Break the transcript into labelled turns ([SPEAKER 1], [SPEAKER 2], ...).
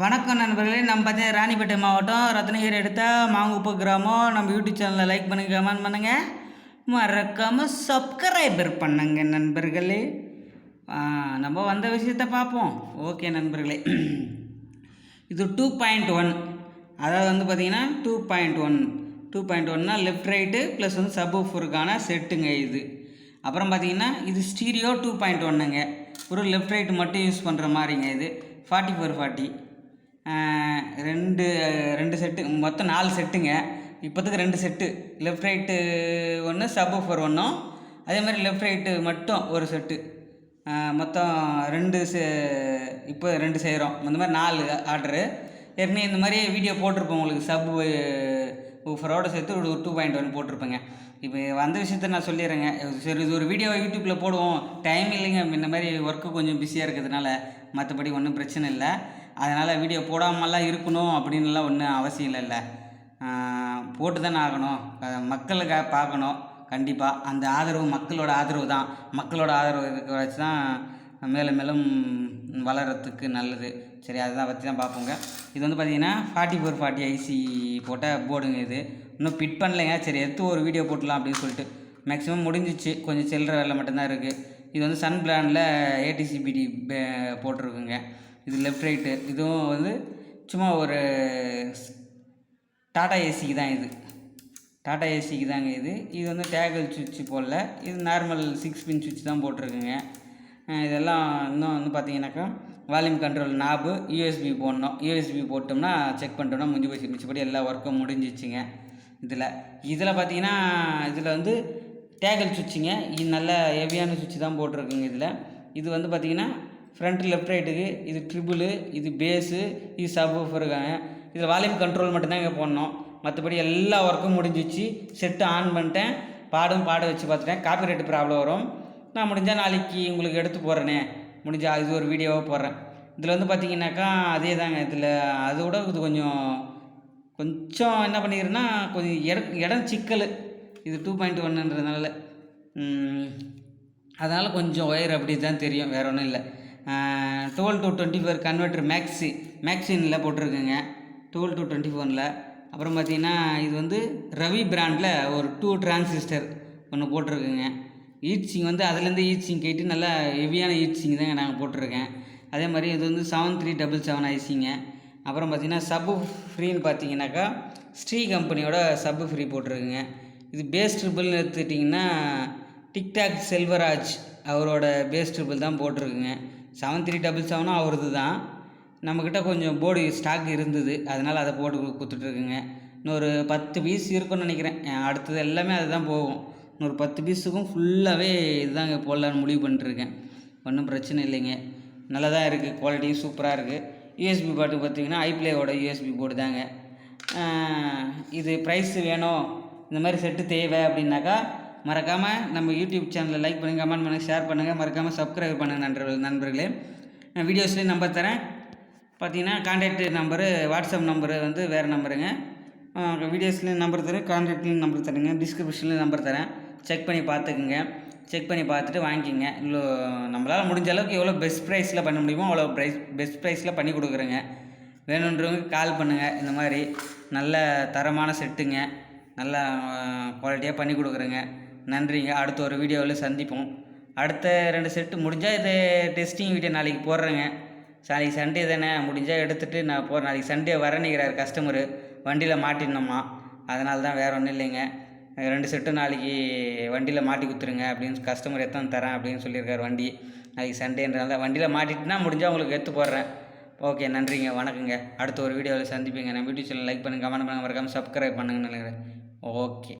[SPEAKER 1] வணக்கம் நண்பர்களே. நம்ம பார்த்தீங்கன்னா ராணிப்பேட்டை மாவட்டம் ரத்னகிரி எடுத்த மாங்குப்ப கிராமம். நம்ம யூடியூப் சேனலில் லைக் பண்ணுங்கள், கமெண்ட் பண்ணுங்கள், மறக்காமல் சப்ஸ்கிரைபர் பண்ணுங்க நண்பர்களே. நம்ம வந்த விஷயத்தை பார்ப்போம். ஓகே நண்பர்களே, இது 2.1. அதாவது வந்து பார்த்திங்கன்னா 2.1 லெஃப்ட் ரைட்டு ப்ளஸ் வந்து சப்வூஃபருக்கான செட்டுங்க இது. அப்புறம் பார்த்திங்கன்னா இது ஸ்டீரியோ 2.1ங்க. ஒரு லெஃப்ட் ரைட்டு மட்டும் யூஸ் பண்ணுற மாதிரிங்க. இது 40x40 ரெண்டு செட்டு, மொத்தம் 4 செட்டுங்க. இப்போதுக்கு 2 செட்டு, லெஃப்ட் ரைட்டு ஒன்று, சப்வூஃபர் ஒன்றும், அதே மாதிரி லெஃப்ட் ரைட்டு மட்டும் ஒரு செட்டு, மொத்தம் 2 இப்போ 2 செய்கிறோம். இந்த மாதிரி 4 ஆர்டரு. ஏற்கனவே இந்த மாதிரி வீடியோ போட்டிருப்போம் உங்களுக்கு, சப் ஊஃபரோடு சேர்த்து ஒரு 2.1 போட்டிருப்பேங்க. இப்போ வந்த விஷயத்த நான் சொல்லிடுறேங்க. சரி, இது ஒரு வீடியோ யூடியூப்பில் போடுவோம், டைம் இல்லைங்க, இந்த மாதிரி ஒர்க்கு கொஞ்சம் பிஸியாக இருக்கிறதுனால. மற்றபடி ஒன்றும் பிரச்சனை இல்லை. அதனால் வீடியோ போடாமலாம் இருக்கணும் அப்படின்லாம் ஒன்றும் அவசியம் இல்லைல்ல. போட்டு தானே ஆகணும், மக்களுக்காக பார்க்கணும். கண்டிப்பாக அந்த ஆதரவு மக்களோட ஆதரவு தான். மக்களோட ஆதரவு இருக்க வச்சு தான் மேலும் மேலும் வளர்கிறதுக்கு நல்லது. சரி, அதுதான் பற்றி தான் பார்ப்போங்க. இது வந்து பார்த்திங்கன்னா 40x40 ஐசி போட்ட போர்டுங்க. இது இன்னும் ஃபிட் பண்ணலைங்க. சரி, எடுத்து ஒரு வீடியோ போட்டலாம் அப்படின்னு சொல்லிட்டு மேக்ஸிமம் முடிஞ்சிச்சு. கொஞ்சம் சில்லற வேலை மட்டும்தான் இருக்குது. இது வந்து சன் பிராண்டில் ஏடிசிபிடி போட்டிருக்குங்க. இது லெஃப்ட் ரைட்டு. இதுவும் வந்து சும்மா ஒரு டாடா ஏசிக்கு தான். இது டாடா ஏசிக்கு தாங்க. இது வந்து டேகல் சுவிட்சு போடல. இது நார்மல் 6 பின் சுவிட்ச் தான் போட்டிருக்குங்க. இதெல்லாம் இன்னும் வந்து பார்த்திங்கனாக்கா வால்யூம் கண்ட்ரோல் நாபு, யூஎஸ்பி போடணும். யூஎஸ்பி போட்டோம்னா செக் பண்ணிட்டோம்னா முடிஞ்சு போச்சு. மிச்சப்படி எல்லா ஒர்க்கும் முடிஞ்சிச்சுங்க. இதில் பார்த்திங்கன்னா இதில் வந்து டேகல் சுவிட்சுங்க. இது நல்ல ஹெவியான சுவிட்சு தான் போட்டிருக்குங்க. இது வந்து பார்த்திங்கன்னா ஃப்ரண்ட் லெஃப்ட் ரைட்டுக்கு, இது ட்ரிபிளு, இது பேஸு, இது சப்வூஃபருக்காங்க. இதில் வால்யூம் கண்ட்ரோல் மட்டும்தான் இங்கே போடணும். மற்றபடி எல்லா ஒர்க்கும் முடிஞ்சிச்சு. செட்டு ஆன் பண்ணிட்டேன், பாட வச்சு பார்த்துட்டேன். காப்பிரைட் ப்ராப்ளம் வரும். நான் முடிஞ்சால் நாளைக்கு உங்களுக்கு எடுத்து போடுறேனே, முடிஞ்சால் இது ஒரு வீடியோவாக போடுறேன். இதில் வந்து பார்த்திங்கனாக்கா அதே தாங்க. இதில் அதோட இது கொஞ்சம் என்ன பண்ணிக்கிறேன்னா, கொஞ்சம் இடம் சிக்கல். இது 2.1ன்றதுனால அதனால் கொஞ்சம் ஒயர் அப்படி தான் தெரியும், வேறு ஒன்றும் இல்லை. 12 to 24 கன்வெர்ட்டர் மேக்ஸினில் போட்டிருக்குங்க. 12 to 24ல். அப்புறம் பார்த்திங்கன்னா இது வந்து ரவி பிராண்டில் ஒரு 2 டிரான்சிஸ்டர் ஒன்று போட்டிருக்குங்க. ஈட்சிங் வந்து அதுலேருந்து ஈட்சிங் கேட்டு நல்லா ஹெவியான ஈட்சிங் தாங்க நாங்கள் போட்டிருக்கேன். அதே மாதிரி இது வந்து 7377 ஐசிங்க. அப்புறம் பார்த்திங்கன்னா சப்பு ஃப்ரீன்னு பார்த்தீங்கன்னாக்கா ஸ்ரீ கம்பெனியோட சப்பு ஃப்ரீ போட்டிருக்குங்க. இது பேஸ் ட்ரிபிள்னு எடுத்துக்கிட்டிங்கன்னா டிக்டாக் செல்வராஜ் அவரோட பேஸ் ட்ரிபிள் தான் போட்டிருக்குங்க. 7377 அவரது தான். நம்மக்கிட்ட கொஞ்சம் போர்டு ஸ்டாக் இருந்தது, அதனால் அதை போட்டு கொடுத்துட்ருக்குங்க. இன்னொரு 10 பீஸ் இருக்குன்னு நினைக்கிறேன். அடுத்தது எல்லாமே அதுதான் போகும். இன்னொரு 10 பீஸுக்கும் ஃபுல்லாகவே இதுதாங்க போடலான்னு முடிவு பண்ணிட்டுருக்கேன். ஒன்றும் பிரச்சனை இல்லைங்க, நல்லா தான் இருக்குது, குவாலிட்டியும் சூப்பராக இருக்குது. யூஎஸ்பி போர்டு பார்த்திங்கன்னா ஐப்ளேயோட யூஎஸ்பி போர்டு தாங்க. இது ப்ரைஸு வேணும், இந்த மாதிரி செட்டு தேவை அப்படின்னாக்கா மறக்காமல் நம்ம யூடியூப் சேனலில் லைக் பண்ணுங்கள், கமெண்ட் பண்ணுங்கள், ஷேர் பண்ணுங்கள், மறக்காமல் சப்ஸ்கிரைப் பண்ணுங்கள் நண்பர்களே. நான் வீடியோஸ்லேயும் நம்பர் தரேன். பார்த்தீங்கன்னா கான்டாக்ட் நம்பரு, வாட்ஸ்அப் நம்பரு வந்து வேறு நம்பருங்க. வீடியோஸ்லேயும் நம்பர் தரேன், கான்டாக்ட்லேயும் நம்பர் தரேங்க, டிஸ்கிரிப்ஷன்லேயும் நம்பர் தரேன். செக் பண்ணி பார்த்துக்குங்க. செக் பண்ணி பார்த்துட்டு வாங்கிக்கிங்க. இவ்வளோ நம்மளால் முடிஞ்ச அளவுக்கு எவ்வளோ பெஸ்ட் ப்ரைஸில் பண்ண முடியுமோ அவ்வளோ பெஸ்ட் ப்ரைஸில் பண்ணி கொடுக்குறேங்க. வேணுன்றவங்க கால் பண்ணுங்கள். இந்த மாதிரி நல்ல தரமான செட்டுங்க, நல்லா குவாலிட்டியாக பண்ணி கொடுக்குறேங்க. நன்றிங்க. அடுத்த ஒரு வீடியோவில் சந்திப்போம். அடுத்த 2 செட்டு முடிஞ்சால் இது டெஸ்டிங் வீடியோ நாளைக்கு போடுறேங்க. நாளைக்கு சண்டே தானே, முடிஞ்சால் எடுத்துகிட்டு நான் போகிறேன். நாளைக்கு சண்டே வரணிக்கிறார் கஸ்டமரு, வண்டியில் மாட்டினோம்மா. அதனால தான், வேறு ஒன்றும் இல்லைங்க. 2 செட்டு நாளைக்கு வண்டியில் மாட்டி கொடுத்துருங்க அப்படின்னு கஸ்டமர் எத்தனை தரேன் அப்படின்னு சொல்லியிருக்காரு. வண்டி நாளைக்கு சண்டேன்றதால வண்டியில் மாட்டிட்டுனா முடிஞ்சால் உங்களுக்கு எடுத்து போடுறேன். ஓகே, நன்றிங்க, வணக்கங்க. அடுத்த ஒரு வீடியோவில் சந்திப்பீங்க. நம்ம யூடியூப் சேனல் லைக் பண்ணுங்கள், கமெண்ட் பண்ணுங்கள், மறக்காமல் சப்ஸ்கிரைப் பண்ணுங்கன்னு நினைக்கிறேன். ஓகே.